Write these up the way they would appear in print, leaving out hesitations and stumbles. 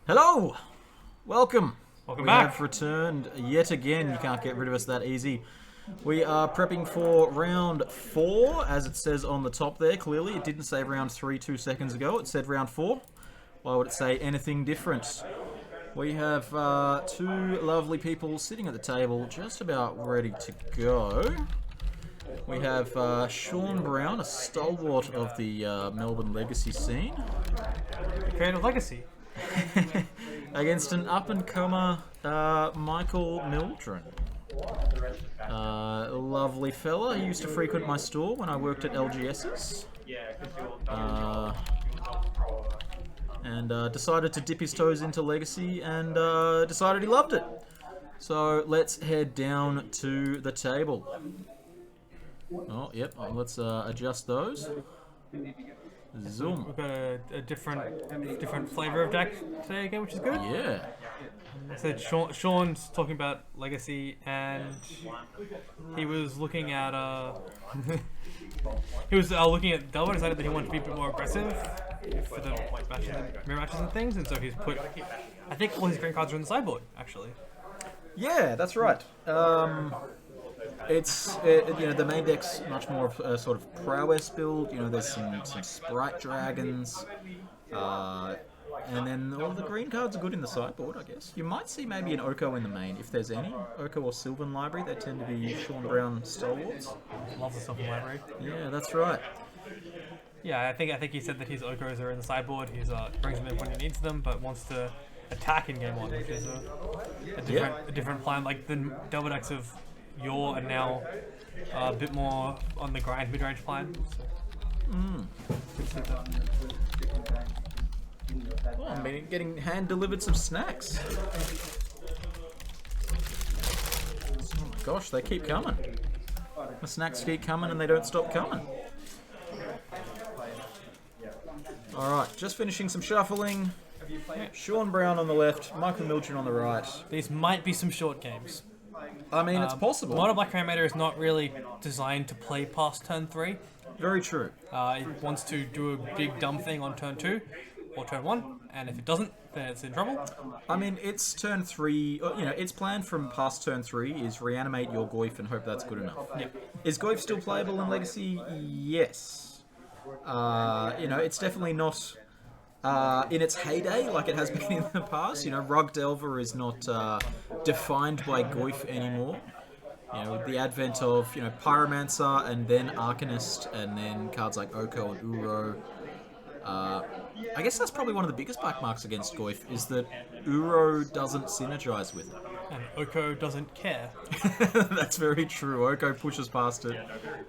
Hello! Welcome! Welcome we back. have returned yet again. You can't get rid of us that easy. We are prepping for round 4, as it says on the top there. Clearly, it didn't say round 3 2 seconds ago. It said round 4. Why would it say anything different? We have two lovely people sitting at the table, just about ready to go. We have Sean Brown, a stalwart of the Melbourne legacy scene. Creative legacy. Against an up-and-comer, Michael Mildren. Lovely fella. He used to frequent my store when I worked at LGS's. And decided to dip his toes into Legacy and decided he loved it. So let's head down to the table. Oh, yep. Let's adjust those. Zoom. We've got a different flavor of deck today again, which is good. Yeah. So Sean's talking about legacy, and he was looking at looking at Delver. Decided that he wanted to be a bit more aggressive for the matches, mirror matches and things, and so he's put, I think, all his green cards are on the sideboard actually. Yeah, that's right. It's the main deck's much more of a sort of prowess build. There's some sprite dragons, and then all the green cards are good in the sideboard, I guess. You might see maybe an Oko in the main if there's any. Oko or Sylvan Library, they tend to be Sean Brown stalwarts. Loves the Sylvan Library. Yeah, that's right. Yeah, I think he said that his Okos are in the sideboard. He brings them in when he needs them, but wants to attack in game 1, which is a different plan. Like the Delver decks of yore are now a bit more on the grind mid-range plan. So. Oh, I mean, getting hand-delivered some snacks. Oh my gosh, they keep coming. The snacks keep coming and they don't stop coming. Alright, just finishing some shuffling. Sean Brown on the left, Michael Mildren on the right. These might be some short games. I mean, it's possible. Modern Black Cremator is not really designed to play past turn 3. Very true. It wants to do a big dumb thing on turn 2 or turn 1, and if it doesn't, then it's in trouble. I mean, it's turn 3, its plan from past turn 3 is reanimate your Goyf and hope that's good enough. Yep. Is Goyf still playable in Legacy? Yes. It's definitely not in its heyday like it has been in the past. Rug Delver is not defined by Goyf anymore. With the advent of, Pyromancer and then Arcanist and then cards like Oko and Uro. I guess that's probably one of the biggest black marks against Goyf is that Uro doesn't synergize with it. And Oko doesn't care. That's very true. Oko pushes past it.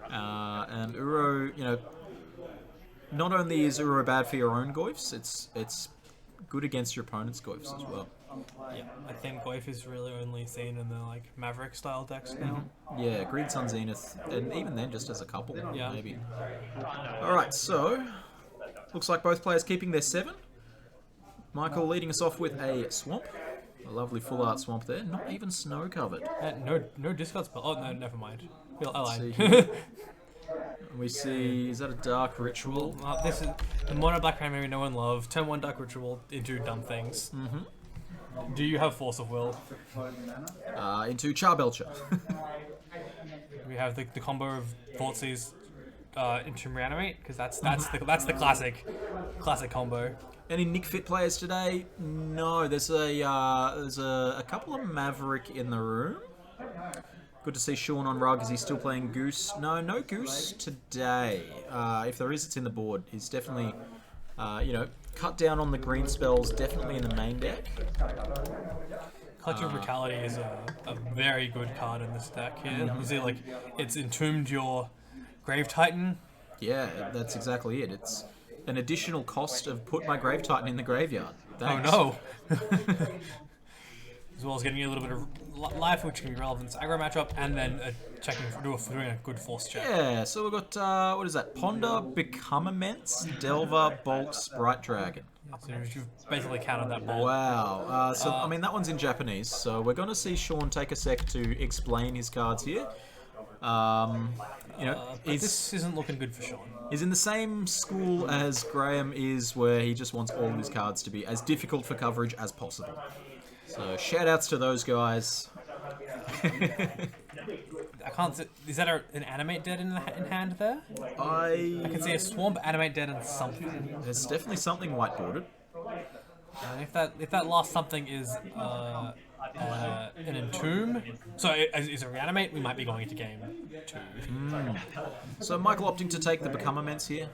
And Uro, not only is Uro bad for your own Goyfs, it's good against your opponent's Goyfs as well. Yeah, I think Goyf is really only seen in the Maverick style decks now. Yeah, Green Sun Zenith, and even then just as a couple, Yeah. maybe. Alright, so looks like both players keeping their 7. Michael leading us off with a swamp. A lovely full art swamp there, not even snow covered. No discard spell. Oh no, never mind. I lied. We see, is that a Dark Ritual? This is the Mono Black Cremator no one loves. Turn 1 Dark Ritual into dumb things. Mm-hmm. Do you have Force of Will? Into Charbelcher. We have the combo of Thoughtseize into Reanimate, because that's the classic combo. Any Nick Fit players today? No, there's a couple of Maverick in the room. Good to see Sean on Rug. Is he still playing Goose? No Goose today. If there is, it's in the board. He's definitely, cut down on the green spells, definitely in the main deck. Collective Brutality is a very good card in this deck here. You see, it's entombed your Grave Titan. Yeah, that's exactly it. It's an additional cost of put my Grave Titan in the graveyard. Thanks. Oh no! As well as getting you a little bit of life, which can be relevant to this aggro matchup, and then doing a good force check. Yeah, so we've got, what is that? Ponder, Become Immense, Delver, Bolt, Sprite Dragon. So you've basically counted that ball. Wow. That one's in Japanese, so we're going to see Sean take a sec to explain his cards here. But this isn't looking good for Sean. He's in the same school as Graham is, where he just wants all of his cards to be as difficult for coverage as possible. So shout outs to those guys. I can't see, is that an animate dead in hand there? I can see a swamp, animate dead, and something. There's definitely something whiteboarded. If that last something is an entomb, so is a reanimate, we might be going into game 2. So Michael opting to take the Become Immense here.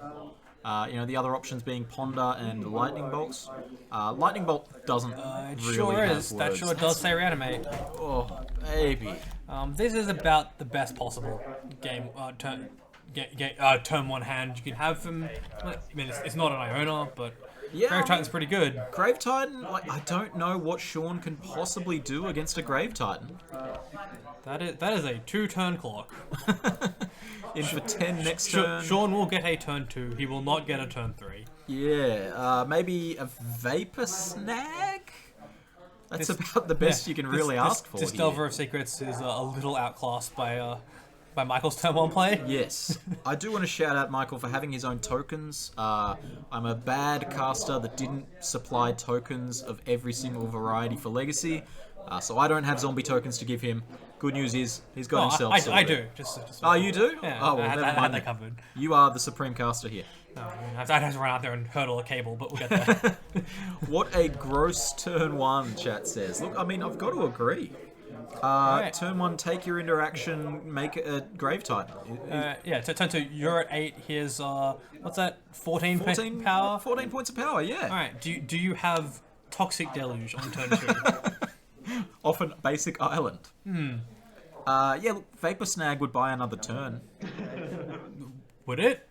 The other options being Ponder and Lightning Bolts. Lightning Bolt doesn't really sure have is. words. That sure does say reanimate. Oh, baby. This is about the best possible game turn 1 hand you can have from. I mean, it's not an Iona, but Yeah, Grave Titan's pretty good. Grave Titan, I don't know what Sean can possibly do against a Grave Titan. That is a 2-turn clock. In for 10 next turn. Sean will get a turn 2. He will not get a turn 3. Yeah, maybe a Vapor Snag? That's about the best you can really ask for. This here. Delver of Secrets is a little outclassed by Michael's turn 1 play. Yes. I do want to shout out Michael for having his own tokens. I'm a bad caster that didn't supply tokens of every single variety for Legacy, so I don't have zombie tokens to give him. Good news is, he's got himself I sorted. do. Just Oh, you do? Yeah, Oh, well, I never had mind. that covered. You are the supreme caster here. No, I'd have to run out there and hurdle a cable, but we'll get there. What a gross turn 1, chat says. Look, I mean, I've got to agree. Right. Turn 1, take your interaction, make it a Grave Titan. So turn 2, you're at 8. Here's, what's that? 14 power? 14 points of power, yeah. Alright, do you have Toxic Deluge on turn 2? Often basic island. Look, Vapor Snag would buy another turn. Would it?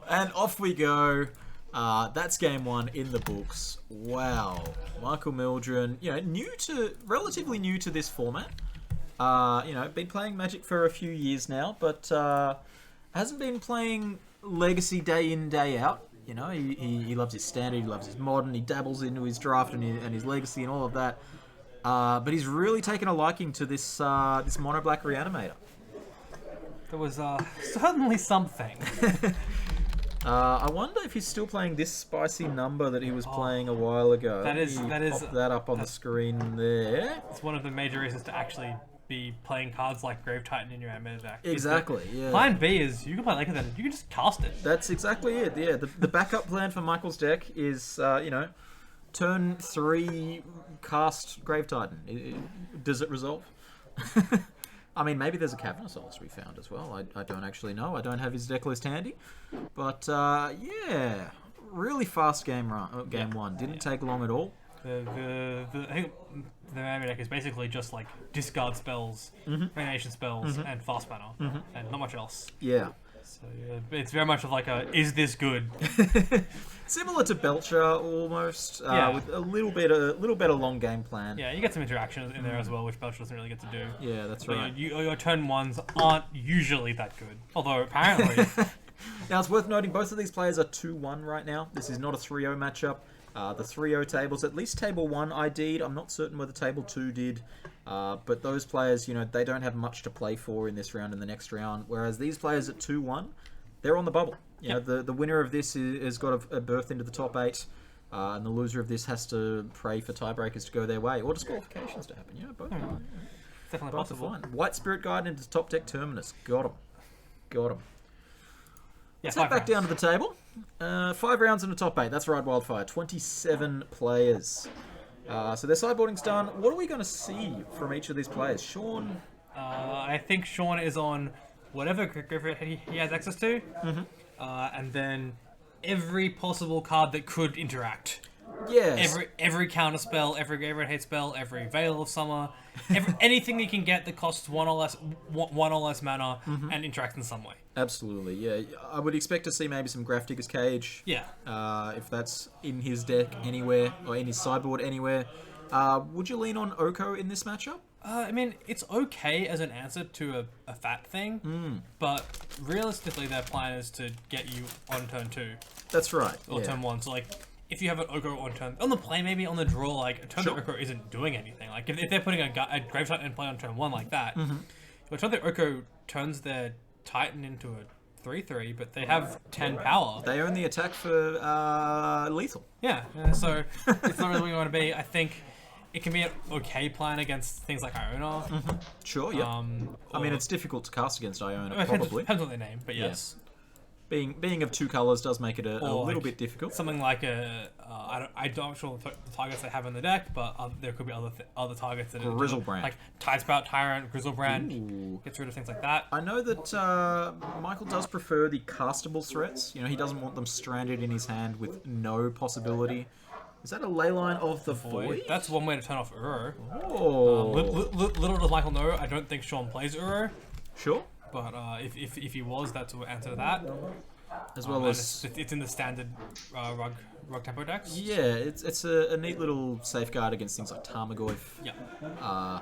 And off we go. That's game 1 in the books. Wow. Michael Mildren, relatively new to this format. Been playing Magic for a few years now, but hasn't been playing Legacy day in, day out. He loves his standard, he loves his modern, he dabbles into his draft and his Legacy and all of that. But he's really taken a liking to this Mono Black Reanimator. There was certainly something. I wonder if he's still playing this spicy number that he was playing a while ago. That is pop that up on the screen there. It's one of the major reasons to actually be playing cards like Grave Titan in your animated deck. Exactly, yeah. Plan B is you can play like that. You can just cast it. That's exactly it. Yeah, the backup plan for Michael's deck is turn 3 cast Grave Titan. Does it resolve? I mean, maybe there's a Cavernous Souls to be found as well. I don't actually know. I don't have his deck list handy. But, really fast game 1. Didn't take long at all. I think the Mammoth deck is basically just like discard spells, reanimation spells, and fast mana, and not much else. Yeah. So it's very much of like is this good? Similar to Belcher almost, with a little better long game plan. Yeah, you get some interaction in there as well, which Belcher doesn't really get to do. Yeah, that's but right. Your turn 1s aren't usually that good, although apparently. Now it's worth noting both of these players are 2-1 right now. This is not a 3-0 matchup. The 3-0 tables, at least table 1 ID'd. I'm not certain whether table 2 did. But those players, they don't have much to play for in this round and the next round. Whereas these players at 2-1, they're on the bubble. The winner of this has got a berth into the top 8. And the loser of this has to pray for tiebreakers to go their way. Or disqualifications to happen. Both are fine. Definitely Both possible. are fine. White Spirit Guide into top deck Terminus. Got him. Yeah, Let's head back down to the table. 5 rounds in the top 8. That's right, Wildfire. 27 players. So their sideboarding's done. What are we going to see from each of these players? Sean? I think Sean is on whatever Griffith he has access to. And then every possible card that could interact. Yes. Every counter spell, every Graveyard Hate spell, every Veil of Summer, anything you can get that costs one or less mana and interacts in some way. Absolutely, yeah. I would expect to see maybe some Graph Digger's Cage. Yeah. If that's in his deck anywhere, or in his sideboard anywhere. Would you lean on Oko in this matchup? I mean, it's okay as an answer to a fat thing, but realistically their plan is to get you on turn 2. That's right. Or turn 1, so like, if you have an Oko on turn on the play, maybe on the draw, like a turn Sure. the Oko isn't doing anything. Like if they're putting a Gravesight in play on turn 1 like that, Mm-hmm. but turn the Oko turns their Titan into a 3/3, but they have 10 power. They only attack for lethal. Yeah, so it's not really what you want to be. I think it can be an okay plan against things like Iona. Sure, yeah. I mean, or- it's difficult to cast against Iona, Depends, probably. depends on their name, but yes. Being of 2 colors does make it a Or little like bit difficult. Something like I don't sure the targets they have in the deck, but there could be other targets that Grizzlebrand. like Tidespout, Tyrant, Grizzlebrand. Ooh. Gets rid of things like that. I know that Michael does prefer the castable threats. You know, he doesn't want them stranded in his hand with no possibility. Is that a Leyline of the Void? That's one way to turn off Uro. Oh, Little does Michael know, I don't think Sean plays Uro, sure. but if he was, that's the answer to that. As well And as it's in the standard rug tempo decks. yeah, it's a neat little safeguard against things like Tarmogoyf. Yeah. I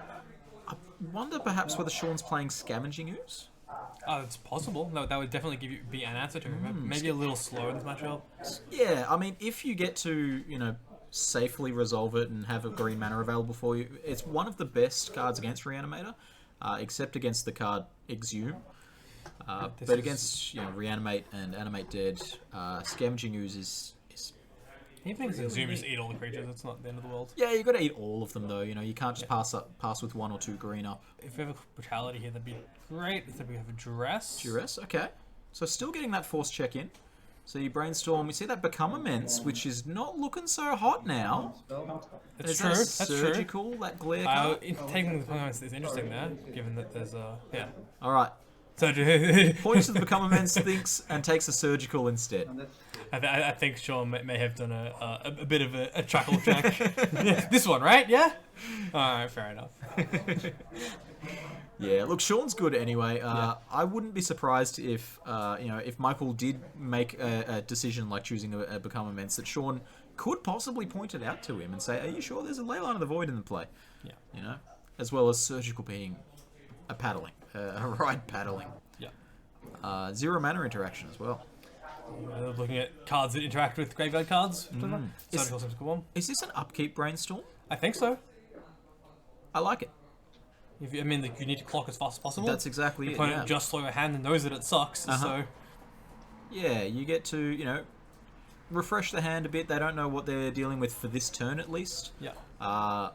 wonder perhaps whether Sean's playing Scavenging Ooze. It's possible. That would definitely be an answer to it. Maybe a little slow in this matchup. Yeah, I mean, if you get to, you know, safely resolve it and have a green mana available for you, it's one of the best cards against Reanimator, except against the card Exhume. But against, you know, Reanimate and Animate Dead, Scavenging Ooze is He thinks Zoom just eat all the creatures. It's not the end of the world. yeah, you got to eat all of them though. You know, you can't just pass with 1 or 2 green up. If we have a brutality here, that'd be great. If we have a duress. Duress, okay. So still getting that force check in. So you brainstorm. We see that Become Immense, which is not looking so hot now. That's Is true. that That's true. surgical, that glare card? Taking the points is interesting there, given that there's yeah. All right. So Points to the Become Immense, thinks, and takes a surgical instead. I think Sean may have done a bit of a chuckle check. This one, right? Yeah. All right, fair enough. Yeah, look, Sean's good anyway. I wouldn't be surprised if you know, if Michael did make a decision like choosing a Become Immense, that Sean could possibly point it out to him and say, "Are you sure there's a Leyline of the Void in the play?" Yeah. You know, as well as surgical being a paddling, a ride paddling. Yeah. 0 mana interaction as well. Looking at cards that interact with graveyard cards. Surgical seems a good one. Is this an upkeep brainstorm? I think so. I like it. I mean, like, you need to clock as fast as possible. That's exactly Your it. opponent Yeah. just slow your hand and knows that it sucks. So Yeah, you get to, you know, refresh the hand a bit. They don't know what they're dealing with for this turn, at least. yeah.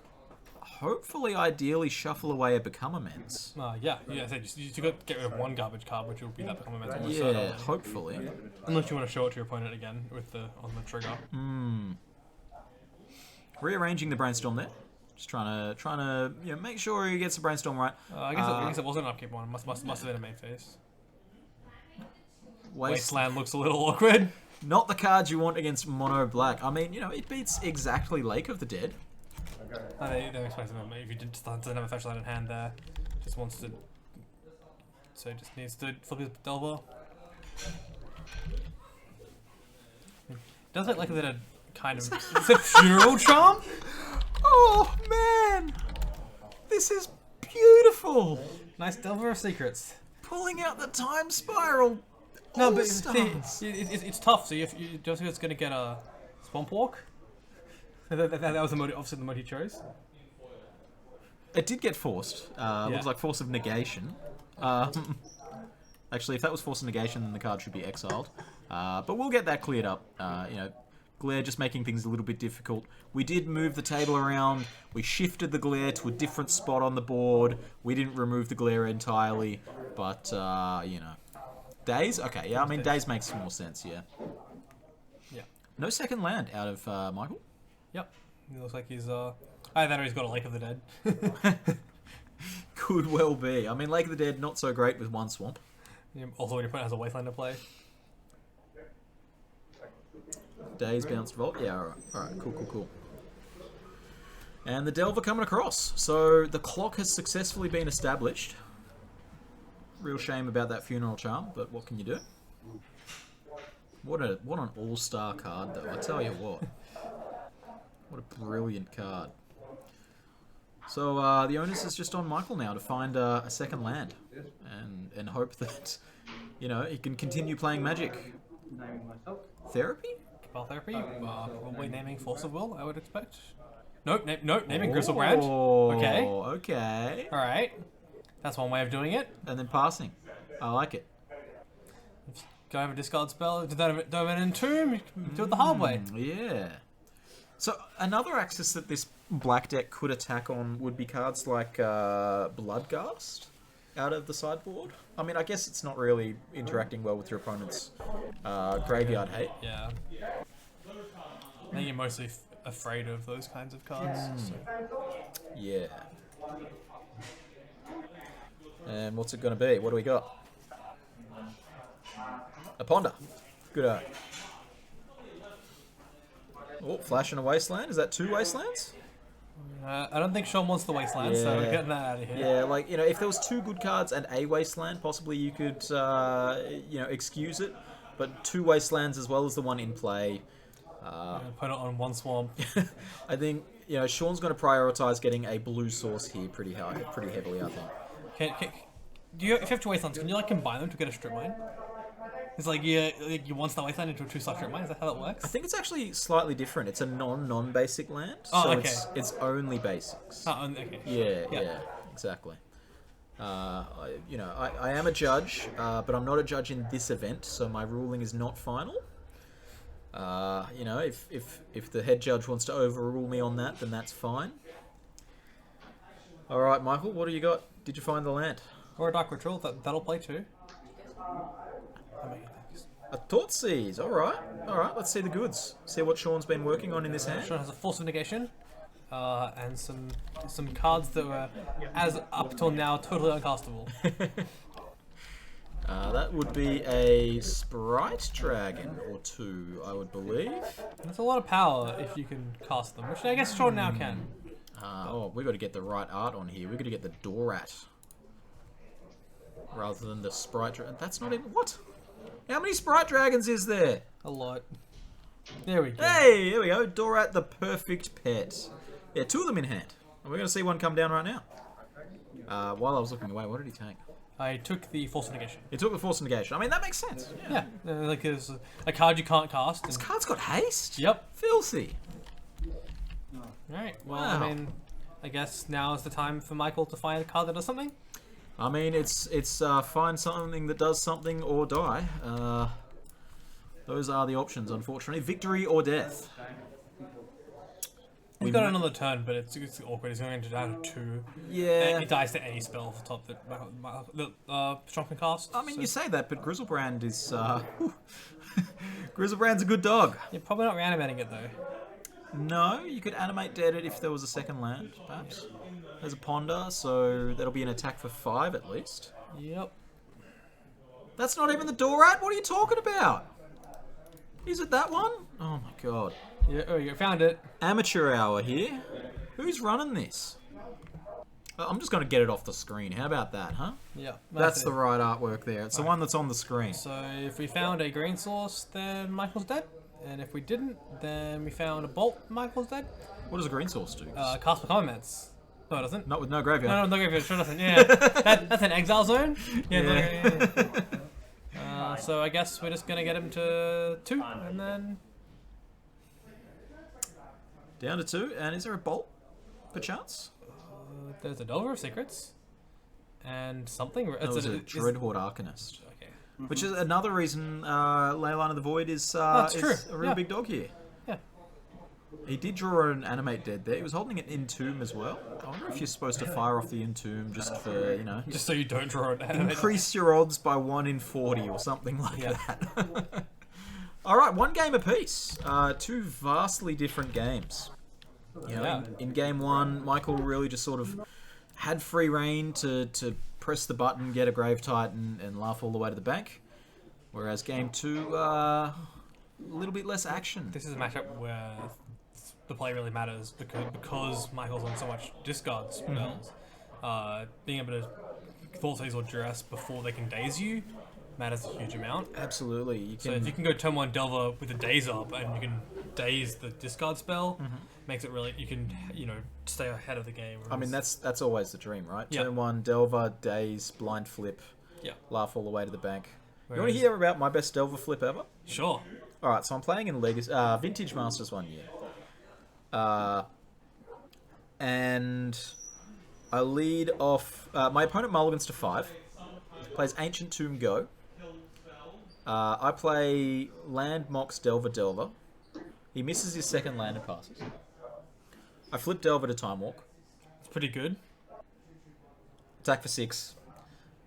Hopefully, ideally, shuffle away a Become Immense. Yeah. So you got to get rid of one garbage card, which will be that Become Immense. almost Yeah, certainly. hopefully. Unless you want to show it to your opponent again with on the trigger. Rearranging the brainstorm there. Just trying to you know, make sure he gets the brainstorm right. I guess it wasn't an upkeep one. Must have been a main phase. Wasteland looks a little awkward. Not the cards you want against mono black. I mean, you know, it beats exactly Lake of the Dead. They explain something. If you doesn't have a fetch line in hand there, just wants to. So he just needs to flip his Delver. Does it like that a kind of is it funeral charm? Oh man, this is beautiful. Nice Delver of Secrets. Pulling out the time spiral. No, All but stars. it's tough. So you don't think it's going to get a Swamp Walk? That was the mode, obviously the mode he chose. It did get forced. Looks like Force of Negation. Actually, if that was Force of Negation, then the card should be exiled. But we'll get that cleared up. You know, Glare just making things a little bit difficult. We did move the table around. We shifted the Glare to a different spot on the board. We didn't remove the Glare entirely. But, you know. Days? Okay, yeah, I mean, Days makes more sense, yeah. Yeah. No second land out of Michael. Yep. He looks like he's either that or he's got a Lake of the Dead. Could well be. I mean, Lake of the Dead, not so great with 1 swamp. Also, when your opponent has a Wasteland to play. Days bounced Vault. Yeah, alright, cool. And the Delver coming across. So the clock has successfully been established. Real shame about that Funeral Charm, but what can you do? What an all-star card, though. I tell you what. What a brilliant card. So the onus is just on Michael now to find a second land and hope that, you know, he can continue playing Magic. Therapy? Spell Therapy. Probably naming Force of Will, I would expect. Nope, naming Crystal Brand. Okay. Okay. Alright. That's one way of doing it. And then passing. I like it. Go over discard spell, don't have an entomb, you can do it the hard way. Yeah. So another axis that this black deck could attack on would be cards like Bloodghast out of the sideboard. I mean, I guess it's not really interacting well with your opponent's graveyard hate. Yeah. I think you're mostly afraid of those kinds of cards. So. Yeah. And what's it going to be? What do we got? A Ponder. Good eye. Oh, Flash in a Wasteland. Is that 2 Wastelands? I don't think Sean wants the Wasteland, so we're getting that out of here. Yeah, like, you know, if there was 2 good cards and a Wasteland, possibly you could, you know, excuse it. But 2 Wastelands as well as the one in play. Put it on 1 Swamp. I think, you know, Sean's going to prioritize getting a blue source here pretty heavily, I think. If you have 2 Wastelands, can you like combine them to get a strip mine? It's like you want the Wasteland into a 2-slot strip mine. Is that how that works? I think it's actually slightly different. It's a non-basic land, oh, so okay. it's only basics. Oh, okay. Yeah, exactly. You know, I am a judge, but I'm not a judge in this event, so my ruling is not final. You know, if the head judge wants to overrule me on that, then that's fine. All right, Michael, what do you got? Did you find the land? Or a Dark Ritual, that'll play too. A Thoughtseize, alright, let's see the goods. See what Sean's been working on in this hand. Sean has a Force of Negation, and some cards that were, as up till now, totally uncastable. That would be a Sprite Dragon or 2, I would believe. That's a lot of power if you can cast them, which I guess Sean now can. We've got to get the right art on here. We've got to get the Dorat. Rather than the Sprite Dragon. That's not even... What? How many Sprite Dragons is there? A lot. There we go. Hey, there we go. Dorat, the perfect pet. Yeah, 2 of them in hand. And we're going to see one come down right now. While I was looking away, what did he take? I took the Force of Negation. He took the Force of Negation. I mean, that makes sense. Yeah. Like there's a card you can't cast. This card's got haste? Yep. Filthy. Alright, well, Wow. I mean, I guess now is the time for Michael to find a card that does something. I mean, it's find something that does something or die. Those are the options, unfortunately. Victory or death. He's got another turn, but it's awkward. He's going to down to 2. Yeah. He dies to any spell off the top that Sean can cast. I mean, you say that, but Grizzlebrand is... Grizzlebrand's a good dog. You're probably not reanimating it, though. No, you could animate dead it if there was a second land, perhaps. There's a Ponder, so that'll be an attack for 5 at least. Yep. That's not even the Dorat? What are you talking about? Is it that one? Oh my god. Yeah, oh, you found it. Amateur hour here. Who's running this? I'm just going to get it off the screen. How about that, huh? Yeah. That's the right artwork there. It's the one that's on the screen. So if we found a green source, then Michael's dead. And if we didn't, then we found a bolt, Michael's dead. What does a green source do? Cast for comments. No, it doesn't. Not with no graveyard. No graveyard. Sure doesn't. Yeah. That's an exile zone. Yeah. So I guess we're just gonna get him to 2, and then Down to 2. And is there a bolt, perchance? there's a Delver of Secrets, and something. That was a Dreadhorde Arcanist. Okay. Which is another reason Leyline of the Void is a really big dog here. Yeah. He did draw an Animate Dead there. He was holding an Entomb as well. I wonder if you're supposed to fire off the Entomb just for, you know... Just so you don't draw it. Increase your odds by 1 in 40 or something like that. Alright, 1 game apiece. 2 vastly different games. You know, in game 1, Michael really just sort of had free reign to press the button, get a Grave Titan, and laugh all the way to the bank. Whereas game 2, a little bit less action. This is a matchup where the play really matters because Michael's on so much discard spells. Being able to Thoughtseize or Duress before they can daze you matters a huge amount. Absolutely. So if you can go turn 1 Delver with a daze up and you can daze the discard spell, makes it really, you can, you know, stay ahead of the game. I mean, that's always the dream, right? Yeah. Turn 1, Delver, daze, blind flip, Yeah. laugh all the way to the bank. Whereas, You want to hear about my best Delver flip ever? Sure. All right, so I'm playing in Legacy, Vintage Masters 1 year. And I lead off... my opponent mulligans to 5. Plays Ancient Tomb Go. I play Land Mox Delver Delver. He misses his second land and passes. I flip Delver to Time Walk. It's pretty good. Attack for 6.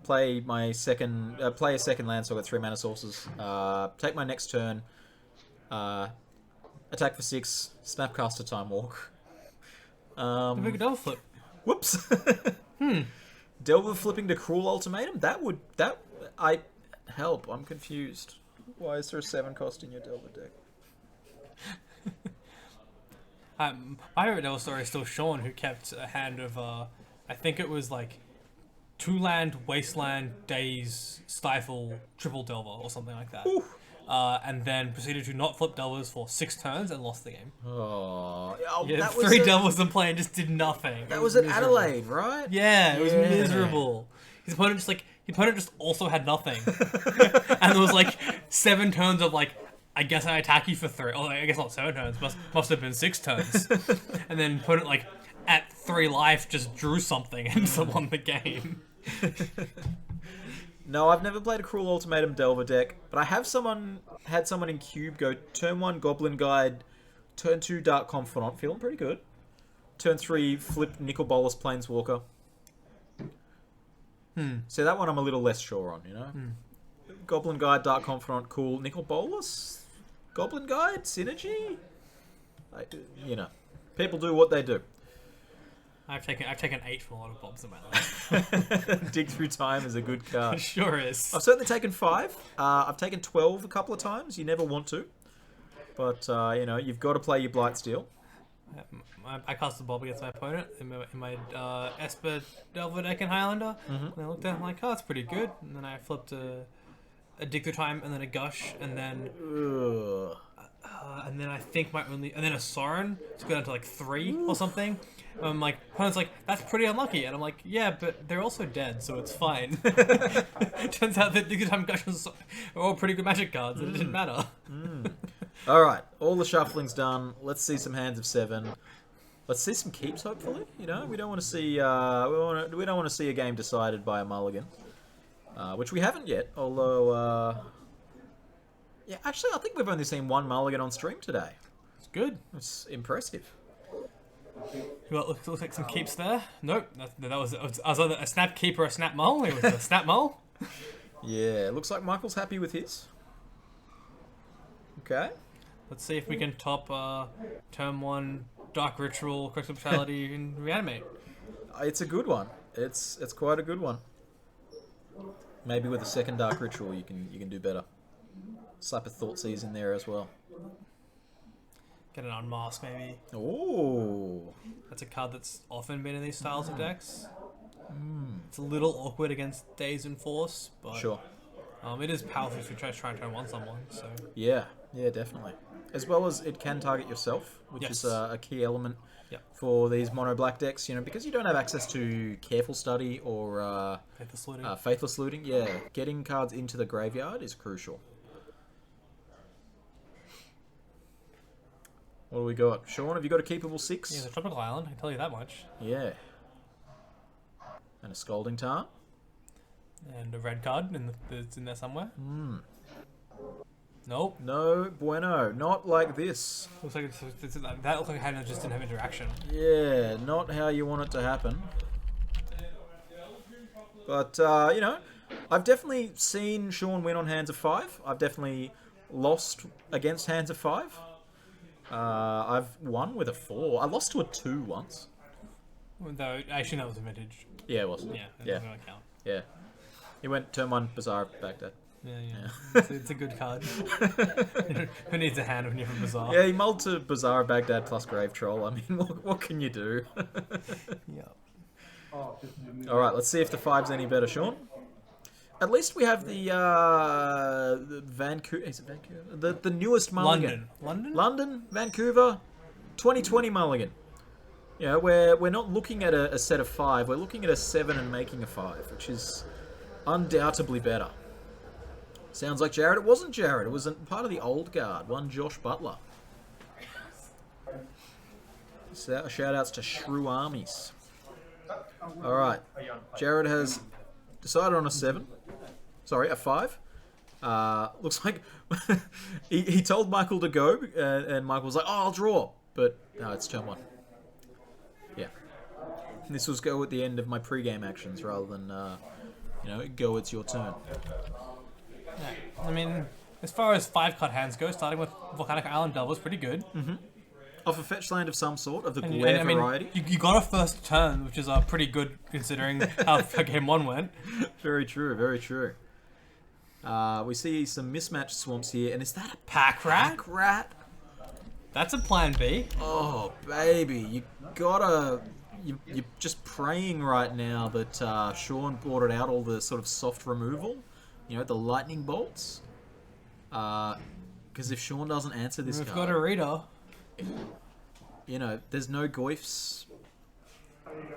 Play my second... play a second land, so I've got 3 mana sources. Take my next turn. Attack for 6. Snapcaster Time Walk. The big Delver flip. Whoops. Delver flipping to Cruel Ultimatum? Help, I'm confused. Why is there a 7 cost in your Delver deck? My favorite Delver story is still Sean, who kept a hand of, I think it was like 2-land, Wasteland, Daze, Stifle, Triple Delver, or something like that. And then proceeded to not flip Delvers for 6 turns and lost the game. Yeah, that 3 Delvers in play and just did nothing. That was at Adelaide, right? Yeah, it was miserable. His opponent just also had nothing. And there was like 7 turns of like, I guess I attack you for 3. Oh, I guess not 7 turns. Must have been 6 turns. And then opponent like at 3 life just drew something and so won the game. No, I've never played a Cruel Ultimatum Delver deck, but I have had someone in Cube go turn 1 Goblin Guide, turn 2 Dark Confidant, feeling pretty good. Turn 3 flip Nicol Bolas Planeswalker. So that one I'm a little less sure on, you know? Goblin Guide, Dark Confidant, cool. Nicol Bolas? Goblin Guide? Synergy? People do what they do. I've taken 8 from a lot of bobs in my life. Dig Through Time is a good card. It sure is. I've certainly taken 5. I've taken 12 a couple of times. You never want to. But, you've got to play your Blightsteel. I cast the Bob against my opponent in my Esper Delver deck in Highlander. And I looked at it and I'm like, oh, that's pretty good. And then I flipped a Dig Through Time and then a Gush and then... and then I think and then a Sorin to go down to like 3 or something. I'm like, opponent's like, that's pretty unlucky. And I'm like, yeah, but they're also dead, so it's fine. Turns out that Dig Through Time and Gush are all pretty good Magic cards and it didn't matter. Alright, all the shuffling's done. Let's see some hands of 7. Let's see some keeps, hopefully. We don't want to see we don't want to see a game decided by a mulligan. Which we haven't yet, although yeah, actually I think we've only seen 1 mulligan on stream today. It's good. It's impressive. Well, looks like some keeps there. Nope, that was either a snap keep or a snap mull. It was a snap mull. Yeah, looks like Michael's happy with his. Okay. Let's see if we can top turn 1 Dark Ritual, Corrective Brutality, and Reanimate. It's a good one. It's quite a good one. Maybe with a second Dark Ritual you can do better. Slap a Thoughtseize in there as well. Get an Unmask maybe. Oh. That's a card that's often been in these styles of decks. It's a little awkward against Daze and Force, but sure. It is powerful if you try and turn 1 someone. So yeah, definitely. As well as it can target yourself, which is a key element for these mono black decks. Because you don't have access to Careful Study or Faithless Looting. Yeah, getting cards into the graveyard is crucial. What do we got? Sean, have you got a keepable 6? Yeah, it's a tropical island, I can tell you that much. Yeah. And a Scalding Tarn. And a red card that's in there somewhere. Nope. No bueno. Not like this. Looks like that looks like a hand that just didn't have interaction. Yeah, not how you want it to happen. But, I've definitely seen Sean win on hands of 5. I've definitely lost against hands of 5. I've won with a 4. I lost to a 2 once. Though, actually, that was a vintage. Yeah, it was. Yeah, that doesn't really count. Yeah. He went turn 1 Bazaar Baghdad. Yeah. It's a good card. Who needs a hand when you have a Bazaar? Yeah, he mulled to Bazaar Baghdad plus Grave Troll. I mean, what can you do? Yeah. Alright, let's see if the 5's any better, Sean. At least we have the Vancouver. Is it Vancouver? The newest mulligan. London, Vancouver, 2020 mulligan. Yeah, we're not looking at a set of 5. We're looking at a 7 and making a 5, which is undoubtedly better. Sounds like Jared. It wasn't Jared. It was part of the old guard. One Josh Butler. So, shout outs to Shrew Armies. Alright. Jared has decided on a 7. Sorry, a 5. Looks like he told Michael to go, and Michael was like, "Oh, I'll draw." But no, it's turn 1. Yeah. This was go at the end of my pre-game actions rather than, go, it's your turn. Yeah. I mean, as far as 5-card hands go, starting with Volcanic Island Delver was pretty good. Mm-hmm. Off a fetch land of some sort, of the And, Glare I mean, variety. you got a first turn, which is pretty good considering how game 1 went. Very true, very true. We see some mismatched swamps here, and is that a Pack Rat? pack rat? That's a plan B. Oh, baby, you gotta... You're just praying right now that Sean brought it out, all the sort of soft removal. You know, the lightning bolts. Because if Sean doesn't answer this We've card... got a reader. You know, there's no Goifs.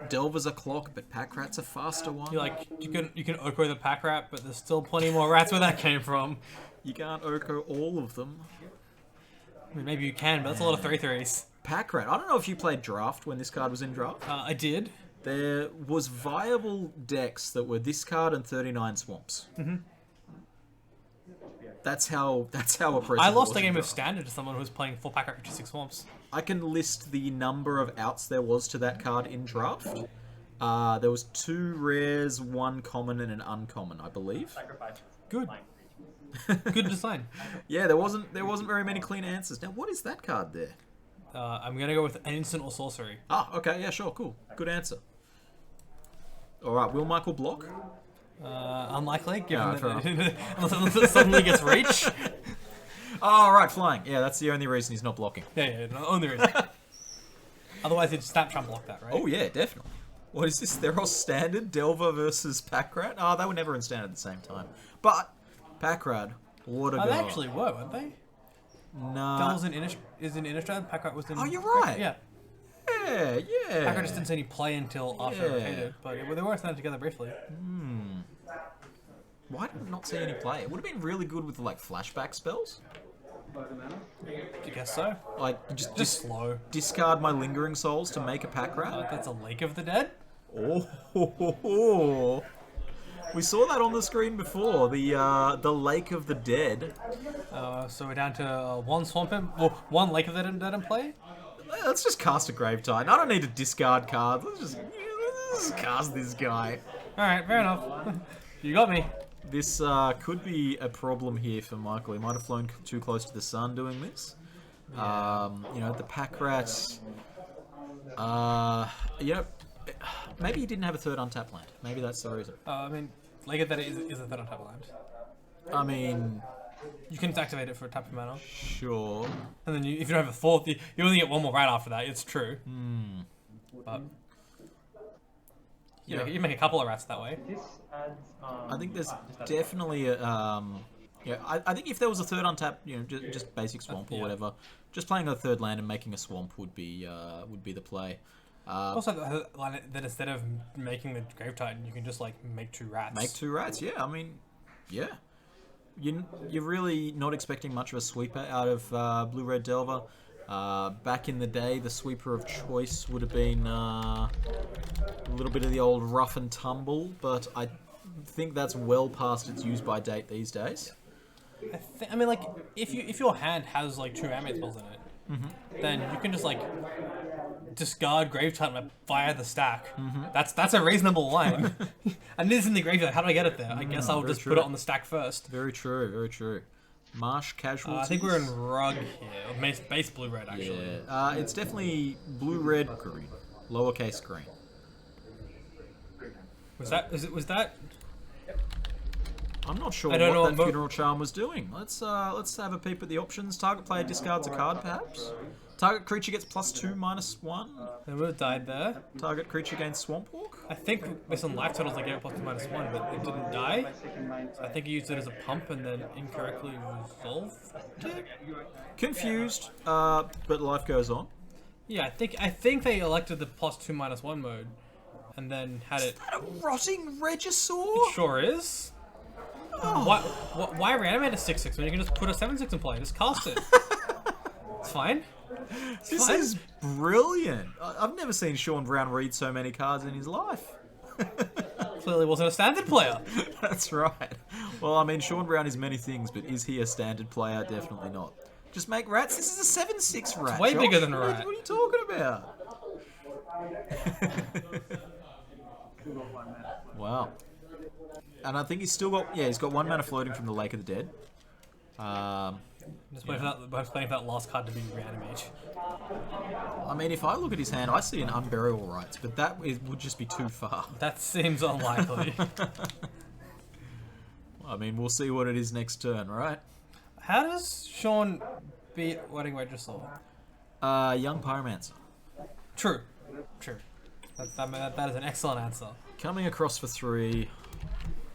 Delver's a clock, but Pack Rat's a faster one. You can Oko the Pack Rat, but there's still plenty more rats where that came from. You can't Oko all of them. I mean, maybe you can, but that's a lot of 3/3s. Pack Rat. I don't know if you played Draft when this card was in Draft. I did. There was viable decks that were this card and 39 Swamps. Mm-hmm. That's how oppressive I it lost was a in game of Draft. Standard to someone who was playing 4 Pack Rat 56 Swamps. I can list the number of outs there was to that card in Draft. There was 2 rares, 1 common, and an uncommon, I believe. Good. Good design. Yeah, there wasn't very many clean answers. Now, what is that card there? I'm gonna go with an instant or sorcery. Ah, okay, yeah, sure, cool. Good answer. Alright, will Michael block? Unlikely, given Yeah, that fair unless it suddenly gets reach. Oh, right, flying. Yeah, that's the only reason he's not blocking. Yeah, the only reason. Otherwise, he'd snapshot block that, right? Oh, yeah, definitely. What is this? They're all standard? Delver versus Pack Rat? Oh, they were never in standard at the same time. But, Pack Rat, what a Oh, go. they actually were, weren't they? Nah. That was in Innistrad, Pack Rat was in... Oh, you're right. Yeah. Yeah, yeah. Pack Rat just didn't see any play until after it Yeah. rotated, but they were standing together briefly. Why did it not see any play? It would have been really good with, like, flashback spells. I guess so. Like, Just just slow. discard my Lingering Souls to make a Pack Rat. That's a Lake of the Dead? Oh, we saw that on the screen before. The Lake of the Dead. So we're down to 1 Swamp Imp, well, 1 Lake of the Dead in play? Let's just cast a Grave Titan. I don't need to discard cards. Let's just cast this guy. Alright, fair enough. You got me. This could be a problem here for Michael. He might have flown too close to the sun doing this. The Pack Rat. Maybe he didn't have a 3rd untapped land. Maybe that's the reason. I mean, Lake of the Dead is a third on top of land. I mean, You can activate it for a tap of mana. sure. And then if you don't have a 4th, you only get 1 more right after that, it's true. But... Yeah. You make a couple of rats that way. I think there's definitely a. I think if there was a 3rd untapped, just basic swamp or Yeah. whatever, just playing a 3rd land and making a swamp would be the play. Also, that instead of making the Grave Titan, you can just like make 2 rats. Make 2 rats, yeah. I mean, yeah. You're really not expecting much of a sweeper out of Blue-Red Delver. Back in the day, the sweeper of choice would have been a little bit of the old rough and tumble, but I think that's well past its use-by date these days. I mean, like, if your hand has like 2 animate spells in it, then you can just like discard Grave Titan via the stack. That's a reasonable line. And this is in the graveyard. How do I get it there? I guess I'll very just true. put it on the stack first. Very true, very true. Marsh Casualties. I think we're in Rug here, or base blue-red actually. Yeah, it's definitely blue-red green, lowercase green. Was that? I'm not sure I don't know what that what- Funeral Charm was doing. Let's have a peep at the options. Target player discards a card, perhaps. Target creature gets +2/-1. They would have died there. Target creature gains Swamp Walk. I think based on life totals, they gave it +2/-1, but it didn't die. So I think he used it as a pump and then incorrectly resolved it. Confused, but life goes on. Yeah, I think they elected the +2/-1 mode, and then had it. Is that a rotting Regisaur? Sure is. Why reanimate a 6/6 when you can just put a 7/6 in play? Just cast it. It's fine. This is brilliant. I've never seen Sean Brown read so many cards in his life. Clearly wasn't a standard player. That's right. Well, I mean, Sean Brown is many things, but is he a standard player? Definitely not. Just make rats. This is a 7/6 rat. It's way Josh. bigger than a rat. What are you talking about? Wow. And I think he's still got... Yeah, he's got 1 mana floating from the Lake of the Dead. Just waiting for that last card to be reanimate. I mean, if I look at his hand, I see an Unburial Rites, but that would just be too far. That seems unlikely. I mean, we'll see what it is next turn, right? How does Sean beat Wedding Regisaur? Young Pyromancer. True. That is an excellent answer. Coming across for 3,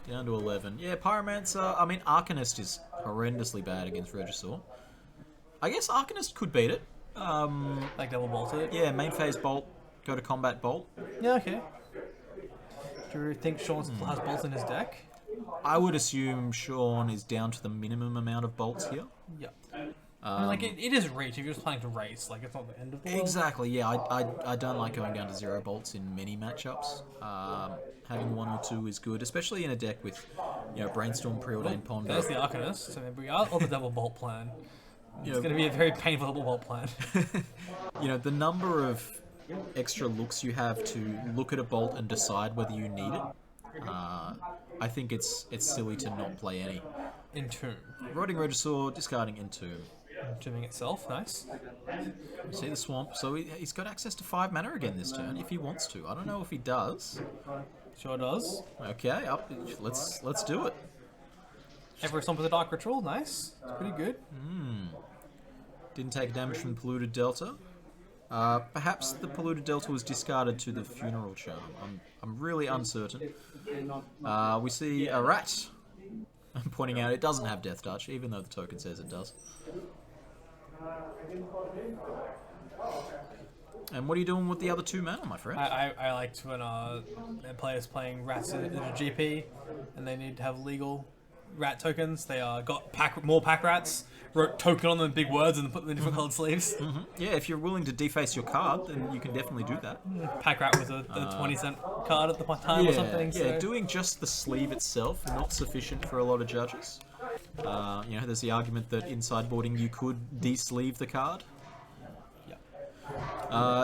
down to 11. Yeah, Pyromancer. I mean, Arcanist is horrendously bad against Regisaur. I guess Arcanist could beat it. Like double bolted? Yeah, main phase Bolt, go to combat Bolt. Yeah, okay. Do you think Sean has bolts in his deck? I would assume Sean is down to the minimum amount of bolts here. Yeah. I mean, like, it is reach if you're just planning to race. Like, it's not the end of the world. Exactly, yeah. I don't like going down to 0 bolts in many matchups. Having 1 or 2 is good, especially in a deck with, Brainstorm, Preordained Ponder. There's the Arcanist. So maybe we are on the double bolt plan. It's going to be a very painful double bolt plan. The number of extra looks you have to look at a bolt and decide whether you need it. I think it's silly to not play any. Entomb. Rotting Regisaur, discarding Entomb. Entombing itself, nice. See the Swamp, so he's got access to 5 mana again this turn, if he wants to. I don't know if he does. Sure does. Okay, let's do it. Every Swamp with a Dark Ritual, nice. It's pretty good. Didn't take damage from Polluted Delta. Perhaps the Polluted Delta was discarded to the Funeral Charm. I'm really uncertain. We see a rat. I'm pointing out it doesn't have Death Touch, even though the token says it does. And what are you doing with the other 2 mana, my friend? I liked when players playing rats in a GP and they need to have legal rat tokens. They got more pack rats, wrote token on them in big words and put them in different coloured sleeves. Yeah, if you're willing to deface your card, then you can definitely do that. Pack rat was a 20-cent card at the time or something. Yeah, doing just the sleeve itself, not sufficient for a lot of judges. There's the argument that in sideboarding you could de-sleeve the card.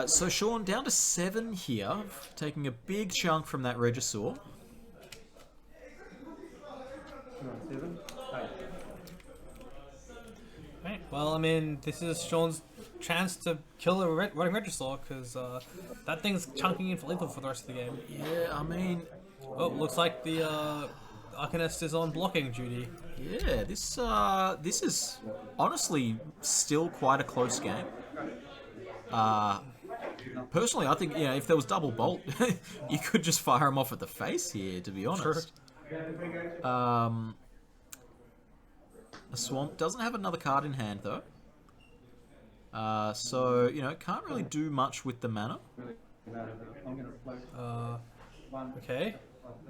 So Sean down to 7 here, taking a big chunk from that Regisaur. Right. Well, I mean, this is Sean's chance to kill a Rotting Regisaur because that thing's chunking in for lethal for the rest of the game. Yeah, I mean... Oh, looks like the Arcanist is on blocking duty. Yeah, this is honestly still quite a close game. Personally, I think if there was double bolt, you could just fire him off at the face here. To be honest, a Swamp doesn't have another card in hand though, so can't really do much with the mana. Okay.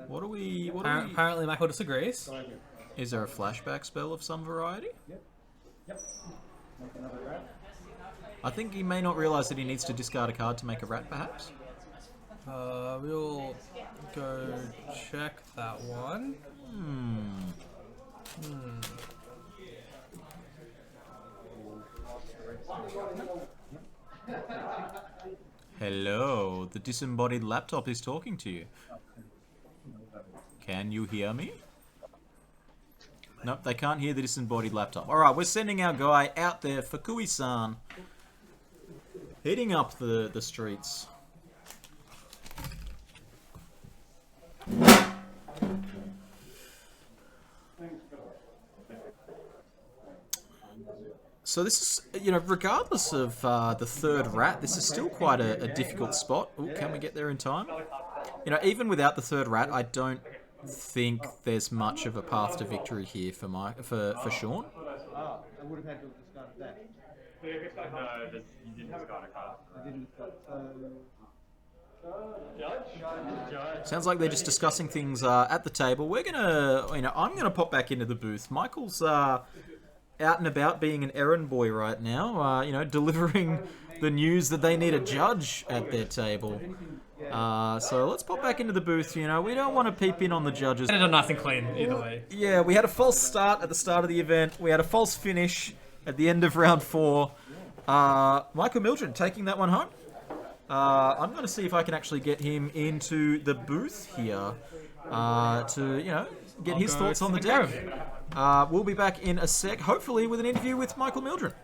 What do we? Apparently, Michael disagrees. Is there a flashback spell of some variety? Yep. I think he may not realise that he needs to discard a card to make a rat, perhaps. We'll go check that one. Hello, the disembodied laptop is talking to you. Can you hear me? Nope, they can't hear the disembodied laptop. Alright, we're sending our guy out there, Fukui-san. Heading up the streets. So this is, regardless of the 3rd rat, this is still quite a difficult spot. Ooh, can we get there in time? Even without the 3rd rat, I don't think there's much of a path to victory here for Sean. I would have had to have discarded that. No, you didn't discard a card. I didn't discard. Sounds like they're just discussing things at the table. We're gonna, I'm gonna pop back into the booth. Michael's out and about being an errand boy right now. Delivering the news that they need a judge at their table. So let's pop back into the booth. We don't want to peep in on the judges. Get it done nice and clean, either way. Yeah, we had a false start at the start of the event. We had a false finish at the end of round 4. Michael Mildred taking that one home. I'm going to see if I can actually get him into the booth here to, get his thoughts on the deck. We'll be back in a sec, hopefully with an interview with Michael Mildred.